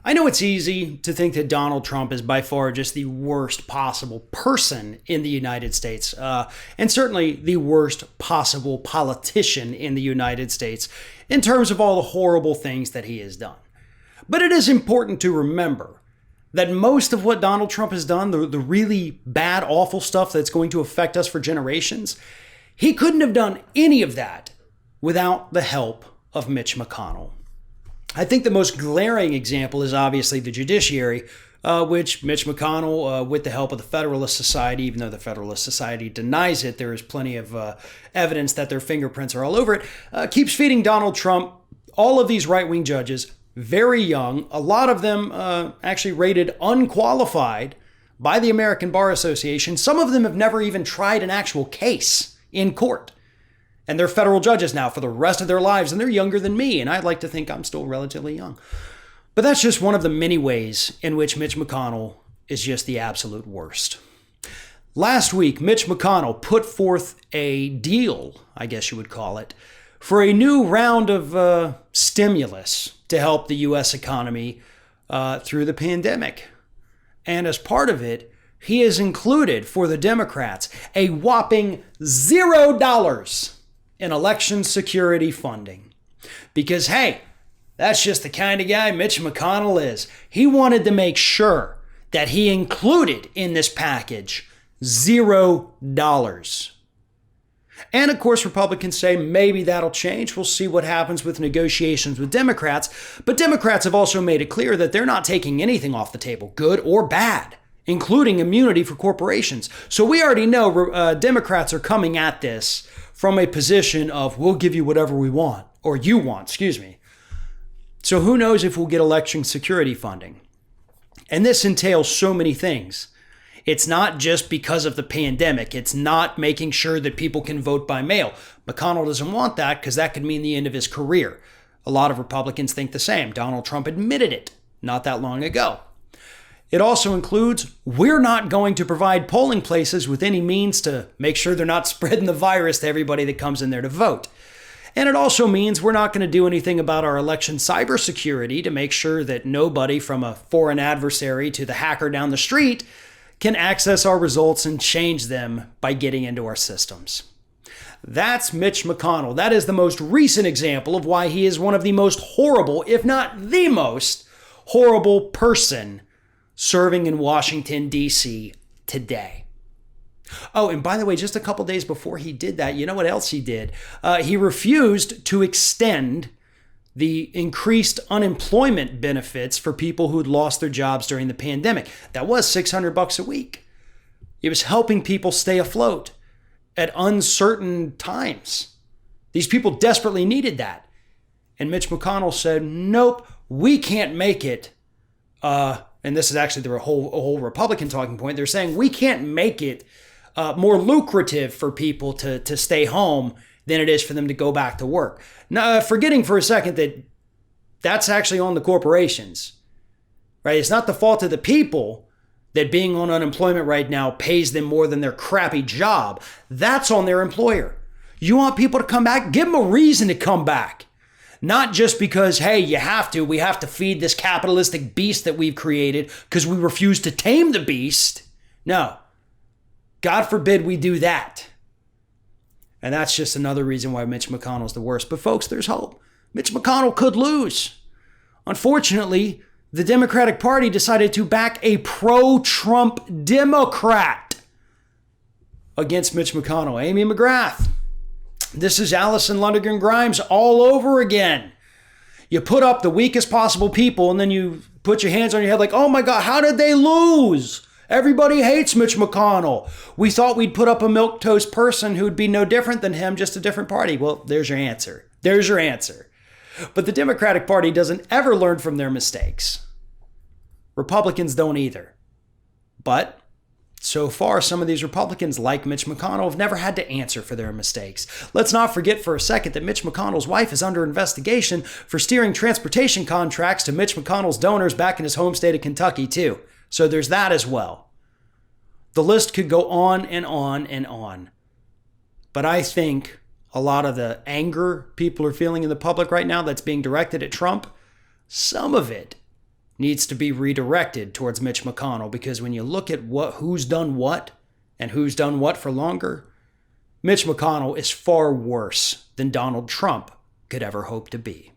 I know it's easy to think that Donald Trump is by far just the worst possible person in the United States, and certainly the worst possible politician in the United States in terms of all the horrible things that he has done. But it is important to remember that most of what Donald Trump has done, the really bad, awful stuff that's going to affect us for generations, he couldn't have done any of that without the help of Mitch McConnell. I think the most glaring example is obviously the judiciary, which Mitch McConnell, with the help of the Federalist Society, even though the Federalist Society denies it, there is plenty of evidence that their fingerprints are all over it, keeps feeding Donald Trump all of these right-wing judges, very young, a lot of them actually rated unqualified by the American Bar Association. Some of them have never even tried an actual case in court. And they're federal judges now for the rest of their lives, and they're younger than me, and I'd like to think I'm still relatively young. But that's just one of the many ways in which Mitch McConnell is just the absolute worst. Last week, Mitch McConnell put forth a deal, I guess you would call it, for a new round of stimulus to help the U.S. economy through the pandemic. And as part of it, he has included for the Democrats a whopping $0 in election security funding. Because, hey, that's just the kind of guy Mitch McConnell is. He wanted to make sure that he included in this package $0. And of course, Republicans say maybe that'll change. We'll see what happens with negotiations with Democrats. But Democrats have also made it clear that they're not taking anything off the table, good or bad, including immunity for corporations. So we already know Democrats are coming at this from a position of we'll give you whatever we want, or you want, excuse me. So who knows if we'll get election security funding? And this entails so many things. It's not just because of the pandemic. It's not making sure that people can vote by mail. McConnell doesn't want that because that could mean the end of his career. A lot of Republicans think the same. Donald Trump admitted it not that long ago. It also includes we're not going to provide polling places with any means to make sure they're not spreading the virus to everybody that comes in there to vote. And it also means we're not going to do anything about our election cybersecurity to make sure that nobody from a foreign adversary to the hacker down the street can access our results and change them by getting into our systems. That's Mitch McConnell. That is the most recent example of why he is one of the most horrible, if not the most horrible person serving in Washington, D.C. today. Oh, and by the way, just a couple days before he did that, you know what else he did? He refused to extend the increased unemployment benefits for people who'd lost their jobs during the pandemic. That was $600 a week. It was helping people stay afloat at uncertain times. These people desperately needed that. And Mitch McConnell said, nope, we can't make it. And this is actually a whole Republican talking point. They're saying we can't make it more lucrative for people to stay home than it is for them to go back to work. Now, forgetting for a second that that's actually on the corporations, right? It's not the fault of the people that being on unemployment right now pays them more than their crappy job. That's on their employer. You want people to come back? Give them a reason to come back. Not just because, hey, we have to feed this capitalistic beast that we've created because we refuse to tame the beast. No. God forbid we do that. And that's just another reason why Mitch McConnell's the worst. But folks, there's hope. Mitch McConnell could lose. Unfortunately, the Democratic Party decided to back a pro-Trump Democrat against Mitch McConnell, Amy McGrath. This is Allison Lundergan Grimes all over again. You put up the weakest possible people and then you put your hands on your head like, oh my God, how did they lose? Everybody hates Mitch McConnell. We thought we'd put up a milquetoast person who'd be no different than him, just a different party. Well, there's your answer. There's your answer. But the Democratic Party doesn't ever learn from their mistakes. Republicans don't either. But so far, some of these Republicans, like Mitch McConnell, have never had to answer for their mistakes. Let's not forget for a second that Mitch McConnell's wife is under investigation for steering transportation contracts to Mitch McConnell's donors back in his home state of Kentucky, too. So there's that as well. The list could go on and on and on. But I think a lot of the anger people are feeling in the public right now that's being directed at Trump, some of it needs to be redirected towards Mitch McConnell, because when you look at who's done what and who's done what for longer, Mitch McConnell is far worse than Donald Trump could ever hope to be.